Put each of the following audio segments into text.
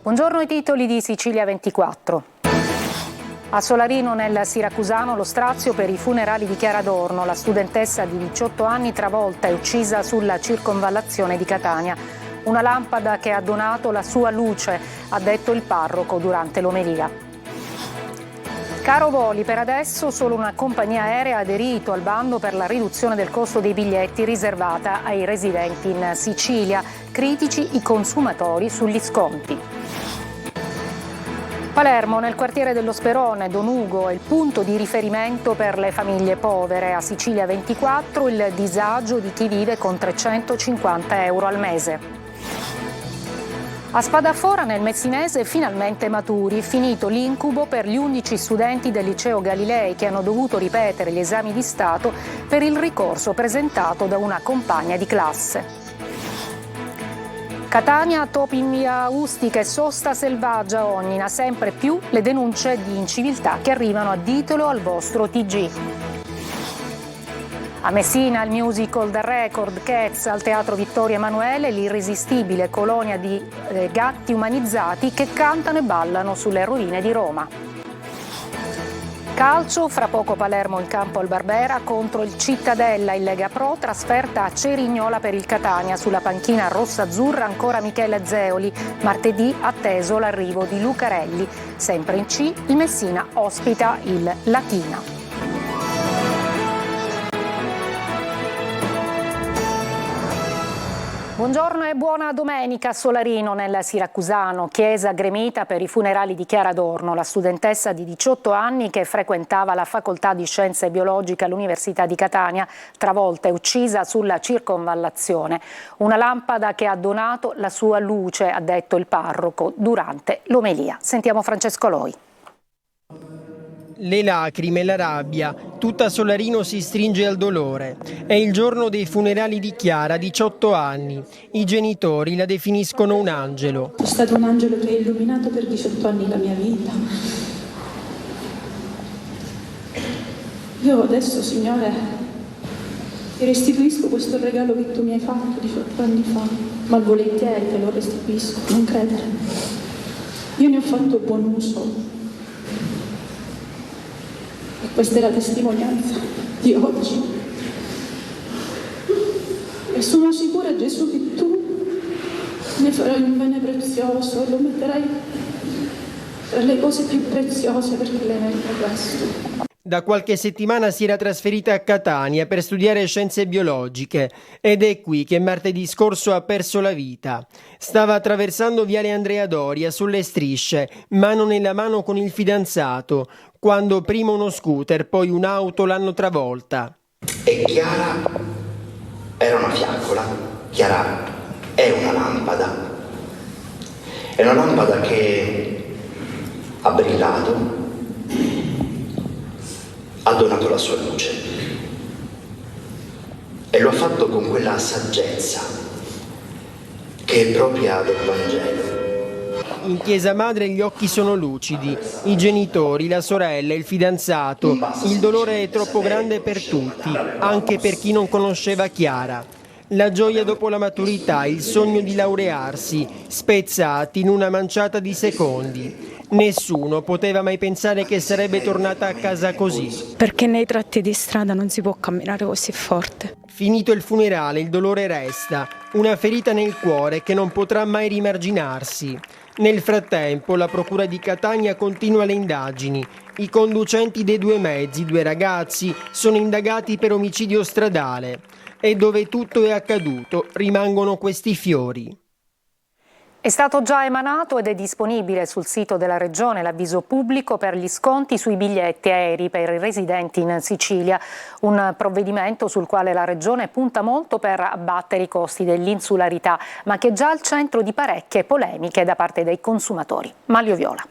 Buongiorno ai titoli di Sicilia 24. A Solarino, nel siracusano, lo strazio per i funerali di Chiara Adorno, la studentessa di 18 anni travolta e uccisa sulla circonvallazione di Catania. Una lampada che ha donato la sua luce, ha detto il parroco durante l'omelia. Caro voli, per adesso solo una compagnia aerea ha aderito al bando per la riduzione del costo dei biglietti riservata ai residenti in Sicilia. Critici i consumatori sugli sconti. Palermo, nel quartiere dello Sperone, Don Ugo è il punto di riferimento per le famiglie povere. A Sicilia 24 il disagio di chi vive con 350 euro al mese. A Spadafora, nel Messinese, finalmente maturi, finito l'incubo per gli 11 studenti del liceo Galilei che hanno dovuto ripetere gli esami di Stato per il ricorso presentato da una compagna di classe. Catania, topi in via Ustica e sosta selvaggia a Ognina, sempre più le denunce di inciviltà che arrivano a ditelo al vostro TG. A Messina il musical The Record Cats al Teatro Vittorio Emanuele, l'irresistibile colonia di gatti umanizzati che cantano e ballano sulle rovine di Roma. Calcio, fra poco Palermo in campo al Barbera contro il Cittadella in Lega Pro, trasferta a Cerignola per il Catania. Sulla panchina rossa-azzurra ancora Michele Zeoli, martedì atteso l'arrivo di Lucarelli. Sempre in C, il Messina ospita il Latina. Buongiorno e buona domenica a Solarino, nel siracusano, chiesa gremita per i funerali di Chiara Adorno, la studentessa di 18 anni che frequentava la facoltà di scienze biologiche all'Università di Catania, travolta e uccisa sulla circonvallazione. Una lampada che ha donato la sua luce, ha detto il parroco durante l'omelia. Sentiamo Francesco Loi. Le lacrime e la rabbia, tutta Solarino si stringe al dolore. È il giorno dei funerali di Chiara, 18 anni. I genitori la definiscono un angelo. È stato un angelo che ha illuminato per 18 anni la mia vita. Io adesso, Signore, ti restituisco questo regalo che tu mi hai fatto 18 anni fa, ma volentieri te lo restituisco, non credere. Io ne ho fatto buon uso. E questa è la testimonianza di oggi. E sono sicura, Gesù, che tu ne farai un bene prezioso e lo metterai tra le cose più preziose perché lei merita questo. Da qualche settimana si era trasferita a Catania per studiare scienze biologiche ed è qui che martedì scorso ha perso la vita. Stava attraversando viale Andrea Doria sulle Strisce, mano nella mano con il fidanzato, quando prima uno scooter, poi un'auto l'hanno travolta. E Chiara era una fiaccola, Chiara è una lampada che ha brillato, ha donato la sua luce e lo ha fatto con quella saggezza che è propria del Vangelo. In chiesa madre gli occhi sono lucidi, i genitori, la sorella, il fidanzato. Il dolore è troppo grande per tutti, anche per chi non conosceva Chiara. La gioia dopo la maturità, il sogno di laurearsi, spezzati in una manciata di secondi. Nessuno poteva mai pensare che sarebbe tornata a casa così. Perché nei tratti di strada non si può camminare così forte. Finito il funerale, il dolore resta, una ferita nel cuore che non potrà mai rimarginarsi. Nel frattempo, la Procura di Catania continua le indagini. I conducenti dei due mezzi, 2 ragazzi, sono indagati per omicidio stradale. E dove tutto è accaduto, rimangono questi fiori. È stato già emanato ed è disponibile sul sito della Regione l'avviso pubblico per gli sconti sui biglietti aerei per i residenti in Sicilia, un provvedimento sul quale la Regione punta molto per abbattere i costi dell'insularità, ma che è già al centro di parecchie polemiche da parte dei consumatori. Maglio Viola.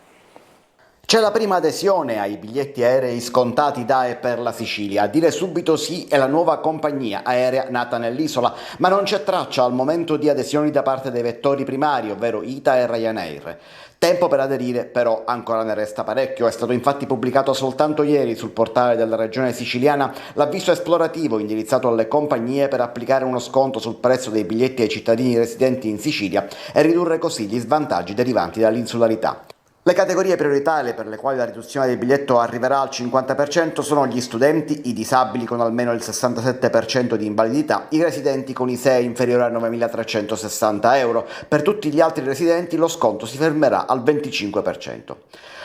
C'è la prima adesione ai biglietti aerei scontati da e per la Sicilia. A dire subito sì è la nuova compagnia aerea nata nell'isola, ma non c'è traccia al momento di adesioni da parte dei vettori primari, ovvero ITA e Ryanair. Tempo per aderire però ancora ne resta parecchio. È stato infatti pubblicato soltanto ieri sul portale della regione siciliana l'avviso esplorativo indirizzato alle compagnie per applicare uno sconto sul prezzo dei biglietti ai cittadini residenti in Sicilia e ridurre così gli svantaggi derivanti dall'insularità. Le categorie prioritarie per le quali la riduzione del biglietto arriverà al 50% sono gli studenti, i disabili con almeno il 67% di invalidità, i residenti con ISEE inferiore a 9.360 euro. Per tutti gli altri residenti lo sconto si fermerà al 25%.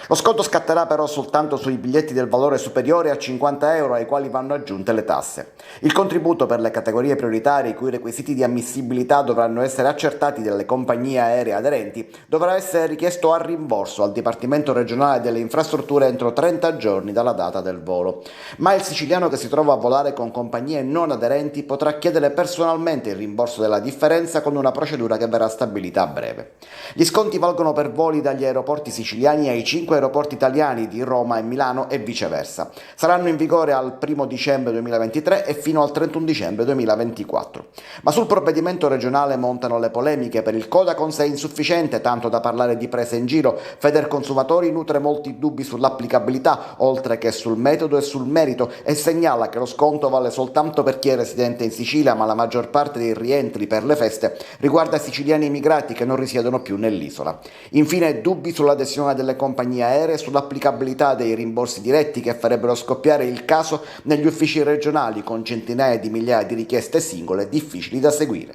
Lo sconto scatterà però soltanto sui biglietti del valore superiore a 50 euro ai quali vanno aggiunte le tasse. Il contributo per le categorie prioritarie, i cui requisiti di ammissibilità dovranno essere accertati dalle compagnie aeree aderenti, dovrà essere richiesto a rimborso al Dipartimento regionale delle infrastrutture entro 30 giorni dalla data del volo. Ma il siciliano che si trova a volare con compagnie non aderenti potrà chiedere personalmente il rimborso della differenza con una procedura che verrà stabilita a breve. Gli sconti valgono per voli dagli aeroporti siciliani ai 5 aeroporti italiani di Roma e Milano e viceversa. Saranno in vigore al 1 dicembre 2023 e fino al 31 dicembre 2024. Ma sul provvedimento regionale montano le polemiche. Per il Codacons è insufficiente, tanto da parlare di prese in giro. Federconsumatori nutre molti dubbi sull'applicabilità, oltre che sul metodo e sul merito, e segnala che lo sconto vale soltanto per chi è residente in Sicilia, ma la maggior parte dei rientri per le feste riguarda siciliani immigrati che non risiedono più nell'isola. Infine dubbi sull'adesione delle compagnie aeree e sull'applicabilità dei rimborsi diretti che farebbero scoppiare il caso negli uffici regionali, con centinaia di migliaia di richieste singole difficili da seguire.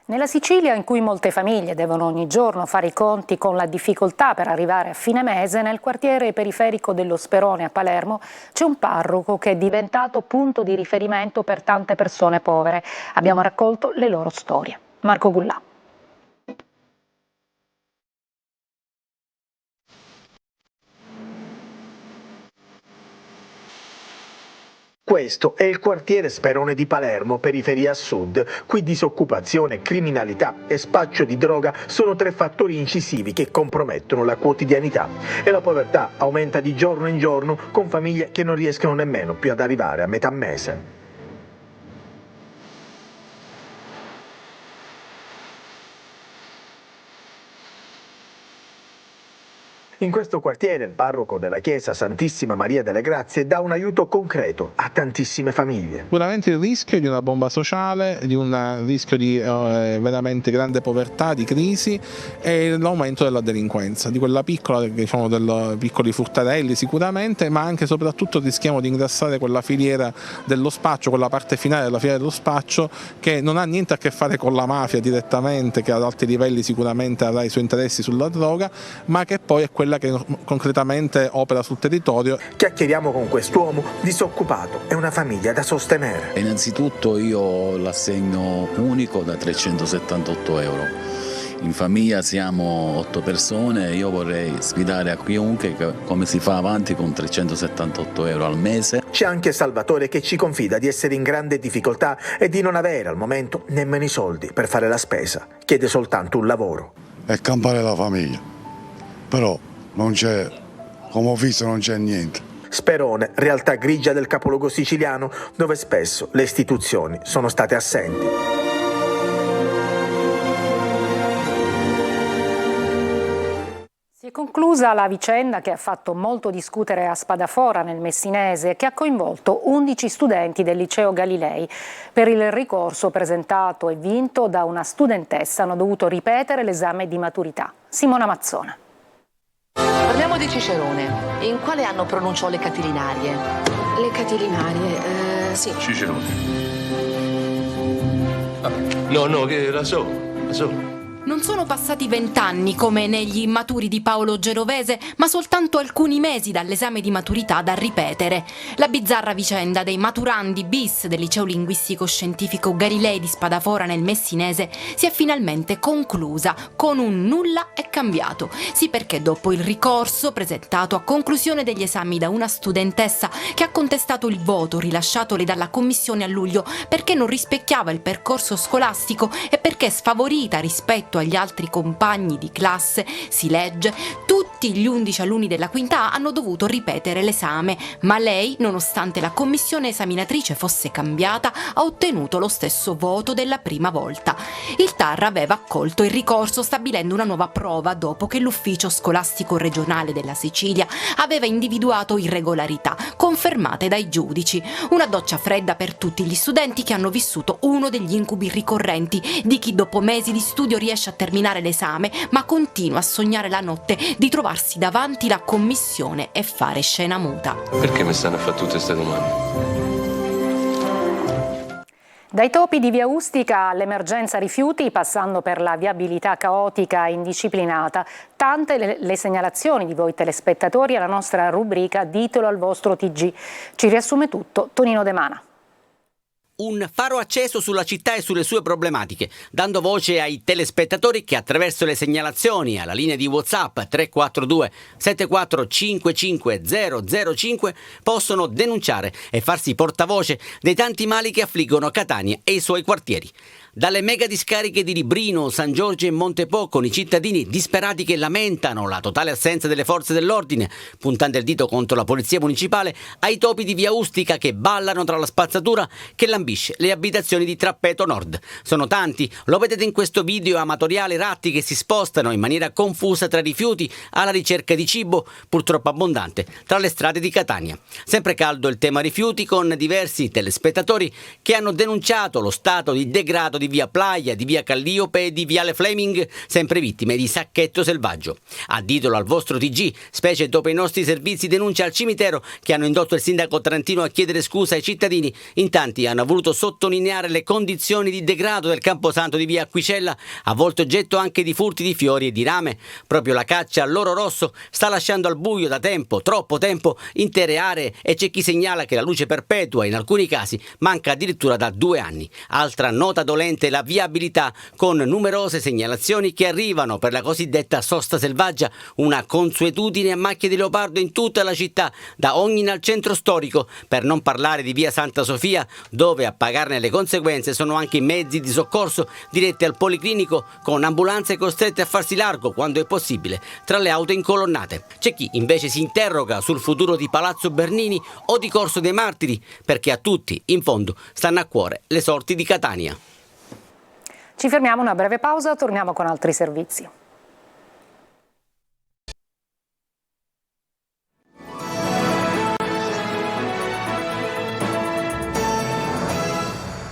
Nella Sicilia, in cui molte famiglie devono ogni giorno fare i conti con la difficoltà per arrivare a fine mese, nel quartiere periferico dello Sperone a Palermo c'è un parroco che è diventato punto di riferimento per tante persone povere. Abbiamo raccolto le loro storie. Marco Gullà. Questo è il quartiere Sperone di Palermo, periferia sud. Qui disoccupazione, criminalità e spaccio di droga sono tre fattori incisivi che compromettono la quotidianità. E la povertà aumenta di giorno in giorno, con famiglie che non riescono nemmeno più ad arrivare a metà mese. In questo quartiere il parroco della chiesa Santissima Maria delle Grazie dà un aiuto concreto a tantissime famiglie. Sicuramente il rischio di una bomba sociale, di un rischio di veramente grande povertà, di crisi, e l'aumento della delinquenza, di quella piccola, diciamo, dei piccoli furtarelli sicuramente, ma anche e soprattutto rischiamo di ingrassare quella filiera dello spaccio, quella parte finale della filiera dello spaccio che non ha niente a che fare con la mafia direttamente, che ad alti livelli sicuramente avrà i suoi interessi sulla droga, ma che poi è quella che concretamente opera sul territorio. Chiacchieriamo con quest'uomo disoccupato e una famiglia da sostenere. Innanzitutto io ho l'assegno unico da 378 euro. In famiglia siamo 8 persone e io vorrei sfidare a chiunque come si fa avanti con 378 euro al mese. C'è anche Salvatore che ci confida di essere in grande difficoltà e di non avere al momento nemmeno i soldi per fare la spesa. Chiede soltanto un lavoro. E campare la famiglia. Però non c'è, come ho visto, non c'è niente. Sperone, realtà grigia del capoluogo siciliano, dove spesso le istituzioni sono state assenti. Si è conclusa la vicenda che ha fatto molto discutere a Spadafora nel Messinese, che ha coinvolto 11 studenti del liceo Galilei. Per il ricorso presentato e vinto da una studentessa hanno dovuto ripetere l'esame di maturità. Simona Mazzona. Parliamo di Cicerone. In quale anno pronunciò le Catilinarie? Le Catilinarie, sì. Cicerone. No, che la so. Non sono passati 20 anni come negli immaturi di Paolo Genovese, ma soltanto alcuni mesi dall'esame di maturità da ripetere. La bizzarra vicenda dei maturandi bis del liceo linguistico scientifico Galilei di Spadafora nel Messinese si è finalmente conclusa con un nulla è cambiato. Sì, perché dopo il ricorso presentato a conclusione degli esami da una studentessa che ha contestato il voto rilasciatole dalla commissione a luglio perché non rispecchiava il percorso scolastico e perché sfavorita rispetto agli altri compagni di classe, si legge: tutti tutti gli 11 alunni della quinta A hanno dovuto ripetere l'esame, ma lei, nonostante la commissione esaminatrice fosse cambiata, ha ottenuto lo stesso voto della prima volta. Il TAR aveva accolto il ricorso stabilendo una nuova prova dopo che l'ufficio scolastico regionale della Sicilia aveva individuato irregolarità confermate dai giudici. Una doccia fredda per tutti gli studenti che hanno vissuto uno degli incubi ricorrenti di chi dopo mesi di studio riesce a terminare l'esame ma continua a sognare la notte di trovarsi davanti la commissione e fare scena muta. Perché mi stanno a fare tutte queste domande? Dai topi di Via Ustica all'emergenza rifiuti, passando per la viabilità caotica e indisciplinata, tante le segnalazioni di voi telespettatori alla nostra rubrica Ditelo al vostro TG. Ci riassume tutto Tonino De Mana. Un faro acceso sulla città e sulle sue problematiche, dando voce ai telespettatori che attraverso le segnalazioni alla linea di WhatsApp 342 7455 005 possono denunciare e farsi portavoce dei tanti mali che affliggono Catania e i suoi quartieri. Dalle mega discariche di Librino, San Giorgio e Montepo, con i cittadini disperati che lamentano la totale assenza delle forze dell'ordine, puntando il dito contro la polizia municipale, ai topi di Via Ustica che ballano tra la spazzatura che lambisce le abitazioni di Trappeto Nord. Sono tanti, lo vedete in questo video amatoriale, ratti che si spostano in maniera confusa tra rifiuti alla ricerca di cibo, purtroppo abbondante, tra le strade di Catania. Sempre caldo il tema rifiuti, con diversi telespettatori che hanno denunciato lo stato di degrado di Via Playa, di Via Calliope e di Viale Fleming, sempre vittime di sacchetto selvaggio. A Ditelo al vostro TG, specie dopo i nostri servizi denuncia al cimitero che hanno indotto il sindaco trentino a chiedere scusa ai cittadini, in tanti hanno voluto sottolineare le condizioni di degrado del camposanto di Via Acquicella, a volte oggetto anche di furti di fiori e di rame. Proprio la caccia all'oro rosso sta lasciando al buio da tempo, troppo tempo, intere aree, e c'è chi segnala che la luce perpetua in alcuni casi manca addirittura da 2 anni. Altra nota dolente la viabilità, con numerose segnalazioni che arrivano per la cosiddetta sosta selvaggia, una consuetudine a macchie di leopardo in tutta la città, da Ognina al centro storico, per non parlare di Via Santa Sofia, dove a pagarne le conseguenze sono anche i mezzi di soccorso diretti al policlinico, con ambulanze costrette a farsi largo quando è possibile tra le auto incolonnate. C'è chi invece si interroga sul futuro di Palazzo Bernini o di Corso dei Martiri, perché a tutti in fondo stanno a cuore le sorti di Catania. Ci fermiamo, una breve pausa, torniamo con altri servizi.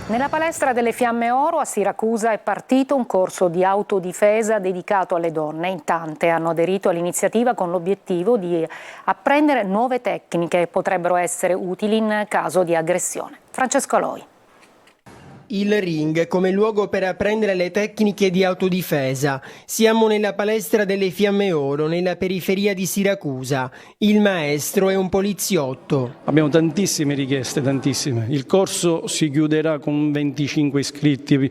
Nella palestra delle Fiamme Oro a Siracusa è partito un corso di autodifesa dedicato alle donne. In tante hanno aderito all'iniziativa con l'obiettivo di apprendere nuove tecniche che potrebbero essere utili in caso di aggressione. Francesco Aloi. Il ring come luogo per apprendere le tecniche di autodifesa. Siamo nella palestra delle Fiamme Oro, nella periferia di Siracusa. Il maestro è un poliziotto. Abbiamo tantissime richieste, tantissime. Il corso si chiuderà con 25 iscritti,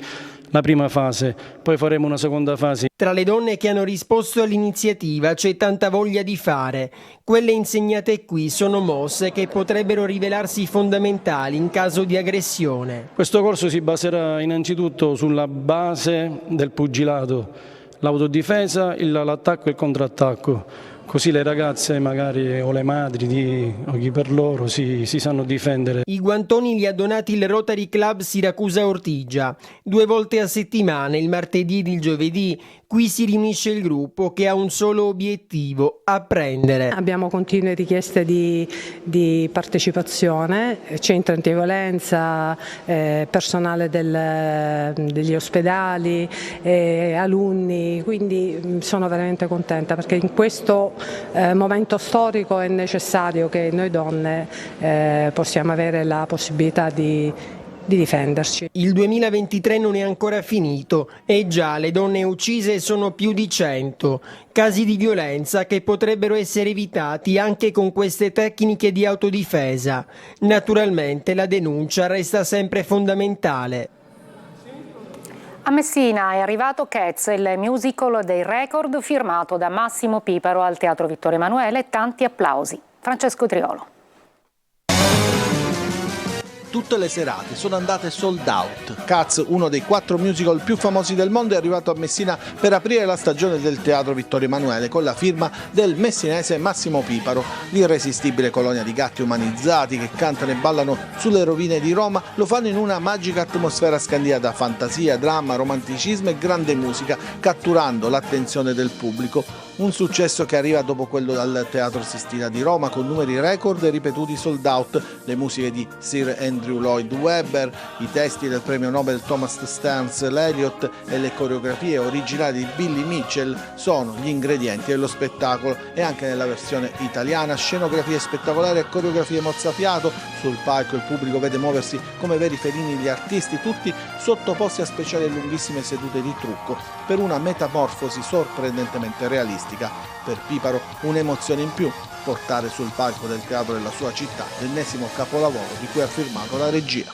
la prima fase, poi faremo una seconda fase. Tra le donne che hanno risposto all'iniziativa c'è tanta voglia di fare. Quelle insegnate qui sono mosse che potrebbero rivelarsi fondamentali in caso di aggressione. Questo corso si baserà innanzitutto sulla base del pugilato, l'autodifesa, l'attacco e il contrattacco. Così le ragazze magari o le madri o chi per loro si sanno difendere. I guantoni li ha donati il Rotary Club Siracusa Ortigia. 2 volte a settimana, il martedì ed il giovedì, qui si riunisce il gruppo che ha un solo obiettivo: apprendere. Abbiamo continue richieste di partecipazione, centri antiviolenza, personale degli ospedali, alunni, quindi sono veramente contenta perché in questo momento storico è necessario che noi donne possiamo avere la possibilità di difenderci. Il 2023 non è ancora finito e già le donne uccise sono più di 100. Casi di violenza che potrebbero essere evitati anche con queste tecniche di autodifesa. Naturalmente la denuncia resta sempre fondamentale. A Messina è arrivato Cats, il musical dei record firmato da Massimo Piparo al Teatro Vittorio Emanuele. Tanti applausi. Francesco Triolo. tutte le serate sono andate sold out. Cats, uno dei 4 musical più famosi del mondo, è arrivato a Messina per aprire la stagione del Teatro Vittorio Emanuele con la firma del messinese Massimo Piparo. L'irresistibile colonia di gatti umanizzati che cantano e ballano sulle rovine di Roma lo fanno in una magica atmosfera scandita da fantasia, dramma, romanticismo e grande musica, catturando l'attenzione del pubblico. Un successo che arriva dopo quello al Teatro Sistina di Roma con numeri record e ripetuti sold out. Le musiche di Sir Andrew Lloyd Webber, i testi del premio Nobel Thomas Stearns Eliot e le coreografie originali di Billy Mitchell sono gli ingredienti dello spettacolo, e anche nella versione italiana scenografie spettacolari e coreografie mozzafiato. Sul palco il pubblico vede muoversi come veri felini gli artisti, tutti sottoposti a speciali e lunghissime sedute di trucco per una metamorfosi sorprendentemente realistica. Per Piparo un'emozione in più portare sul palco del teatro della sua città l'ennesimo capolavoro di cui ha firmato la regia.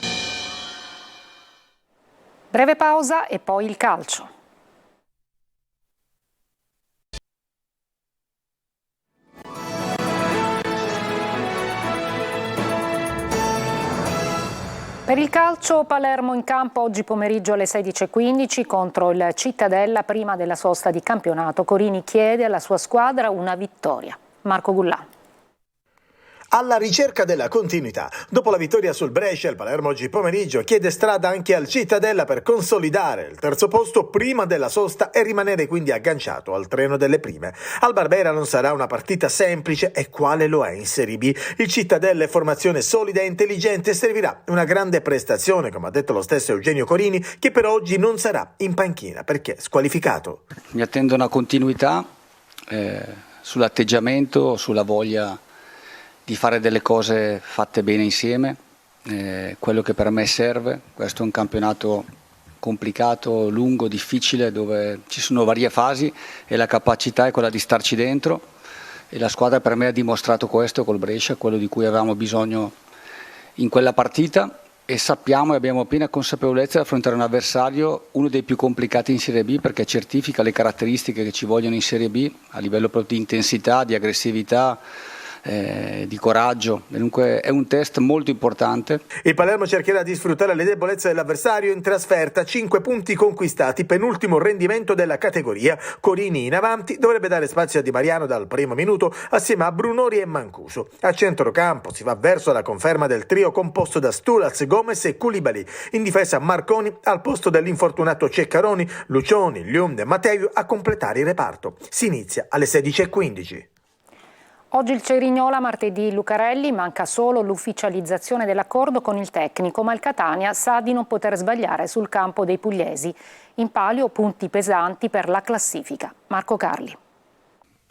Breve pausa e poi il calcio. Per il calcio, Palermo in campo oggi pomeriggio alle 16:15 contro il Cittadella prima della sosta di campionato. Corini chiede alla sua squadra una vittoria. Marco Gullà. Alla ricerca della continuità. Dopo la vittoria sul Brescia, il Palermo oggi pomeriggio chiede strada anche al Cittadella per consolidare il terzo posto prima della sosta e rimanere quindi agganciato al treno delle prime. Al Barbera non sarà una partita semplice, e quale lo è in Serie B. Il Cittadella è formazione solida e intelligente, servirà una grande prestazione, come ha detto lo stesso Eugenio Corini, che per oggi non sarà in panchina perché squalificato. Mi attendo una continuità sull'atteggiamento, sulla voglia di fare delle cose fatte bene insieme, quello che per me serve. Questo è un campionato complicato, lungo, difficile, dove ci sono varie fasi e la capacità è quella di starci dentro, e la squadra per me ha dimostrato questo col Brescia, quello di cui avevamo bisogno in quella partita, e sappiamo e abbiamo piena consapevolezza di affrontare un avversario, uno dei più complicati in Serie B, perché certifica le caratteristiche che ci vogliono in Serie B a livello proprio di intensità, di aggressività, di coraggio. Dunque è un test molto importante. Il Palermo cercherà di sfruttare le debolezze dell'avversario in trasferta. 5 punti conquistati, penultimo rendimento della categoria. Corini in avanti dovrebbe dare spazio a Di Mariano dal primo minuto assieme a Brunori e Mancuso. A centrocampo si va verso la conferma del trio composto da Stulaz, Gomez e Koulibaly. In difesa Marconi al posto dell'infortunato Ceccaroni, Lucioni, Lium e Matteo a completare il reparto. Si inizia alle 16:15. Oggi il Cerignola, martedì Lucarelli, manca solo l'ufficializzazione dell'accordo con il tecnico, ma il Catania sa di non poter sbagliare sul campo dei pugliesi. In palio punti pesanti per la classifica. Marco Carli.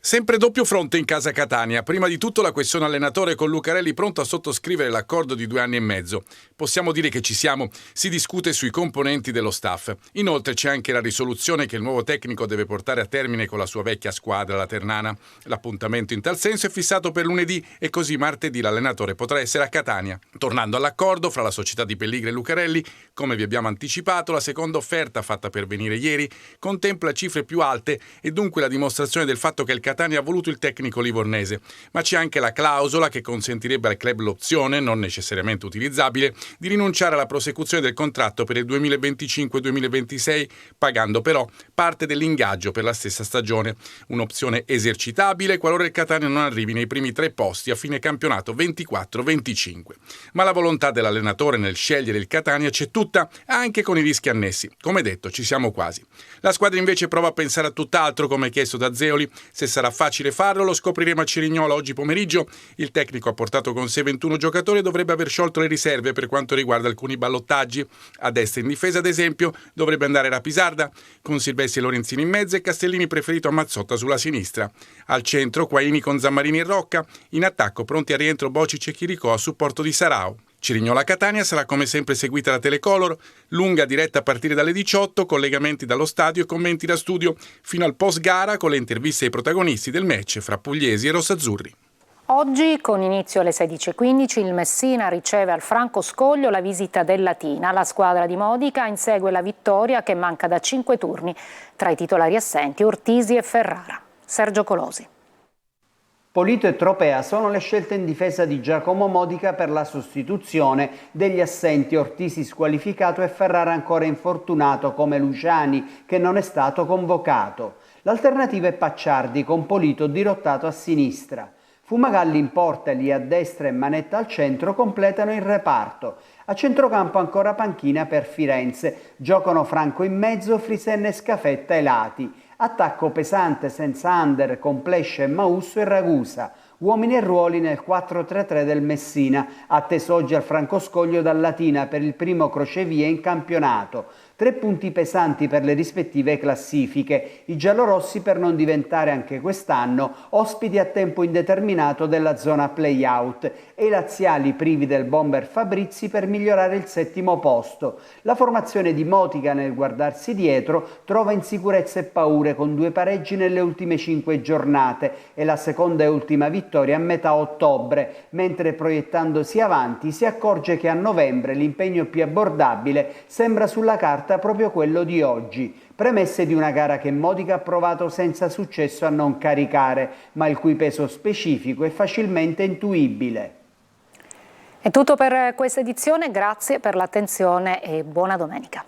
Sempre doppio fronte in casa Catania. Prima di tutto la questione allenatore, con Lucarelli pronto a sottoscrivere l'accordo di 2 anni e mezzo. Possiamo dire che ci siamo. Si discute sui componenti dello staff. Inoltre c'è anche la risoluzione che il nuovo tecnico deve portare a termine con la sua vecchia squadra, la Ternana. L'appuntamento in tal senso è fissato per lunedì, e così martedì l'allenatore potrà essere a Catania. Tornando all'accordo fra la società di Pelligri e Lucarelli, come vi abbiamo anticipato, la seconda offerta fatta pervenire ieri contempla cifre più alte, e dunque la dimostrazione del fatto che il Catania ha voluto il tecnico livornese, ma c'è anche la clausola che consentirebbe al club l'opzione, non necessariamente utilizzabile, di rinunciare alla prosecuzione del contratto per il 2025-2026, pagando però parte dell'ingaggio per la stessa stagione, un'opzione esercitabile qualora il Catania non arrivi nei primi 3 posti a fine campionato 24-25. Ma la volontà dell'allenatore nel scegliere il Catania c'è tutta, anche con i rischi annessi. Come detto, ci siamo quasi. La squadra invece prova a pensare a tutt'altro, come chiesto da Zeoli. Se sarà facile farlo lo scopriremo a Cerignola oggi pomeriggio. Il tecnico ha portato con sé 21 giocatori e dovrebbe aver sciolto le riserve per quanto riguarda alcuni ballottaggi. A destra in difesa, ad esempio, dovrebbe andare Rapisarda, con Silvestri e Lorenzini in mezzo e Castellini preferito a Mazzotta sulla sinistra. Al centro Quaini con Zammarini e Rocca, in attacco pronti a rientro Bocic e Chiricò a supporto di Sarao. Cerignola-Catania sarà come sempre seguita da Telecolor, lunga diretta a partire dalle 18, collegamenti dallo stadio e commenti da studio fino al post-gara con le interviste ai protagonisti del match fra pugliesi e rossazzurri. Oggi, con inizio alle 16:15, il Messina riceve al Franco Scoglio la visita del Latina. La squadra di Modica insegue la vittoria che manca da 5 turni. Tra i titolari assenti Ortisi e Ferrara. Sergio Colosi. Polito e Tropea sono le scelte in difesa di Giacomo Modica per la sostituzione degli assenti Ortisi squalificato e Ferrara ancora infortunato come Luciani, che non è stato convocato. L'alternativa è Pacciardi con Polito dirottato a sinistra. Fumagalli in porta, lì a destra e Manetta al centro completano il reparto. A centrocampo ancora panchina per Firenze. Giocano Franco in mezzo, Frisenna e Scafetta ai lati. Attacco pesante senza under con Plescia e Mausso e Ragusa. Uomini e ruoli nel 4-3-3 del Messina, atteso oggi al Francoscoglio dal Latina per il primo crocevia in campionato. 3 punti pesanti per le rispettive classifiche, i giallorossi per non diventare anche quest'anno ospiti a tempo indeterminato della zona play-out e i laziali privi del bomber Fabrizi per migliorare il 7° posto. La formazione di Motica nel guardarsi dietro trova insicurezza e paure con 2 pareggi nelle ultime 5 giornate e la seconda e ultima vittoria a metà ottobre, mentre proiettandosi avanti si accorge che a novembre l'impegno più abbordabile sembra sulla carta proprio quello di oggi. Premesse di una gara che Modica ha provato senza successo a non caricare, ma il cui peso specifico è facilmente intuibile. È tutto per questa edizione, grazie per l'attenzione e buona domenica.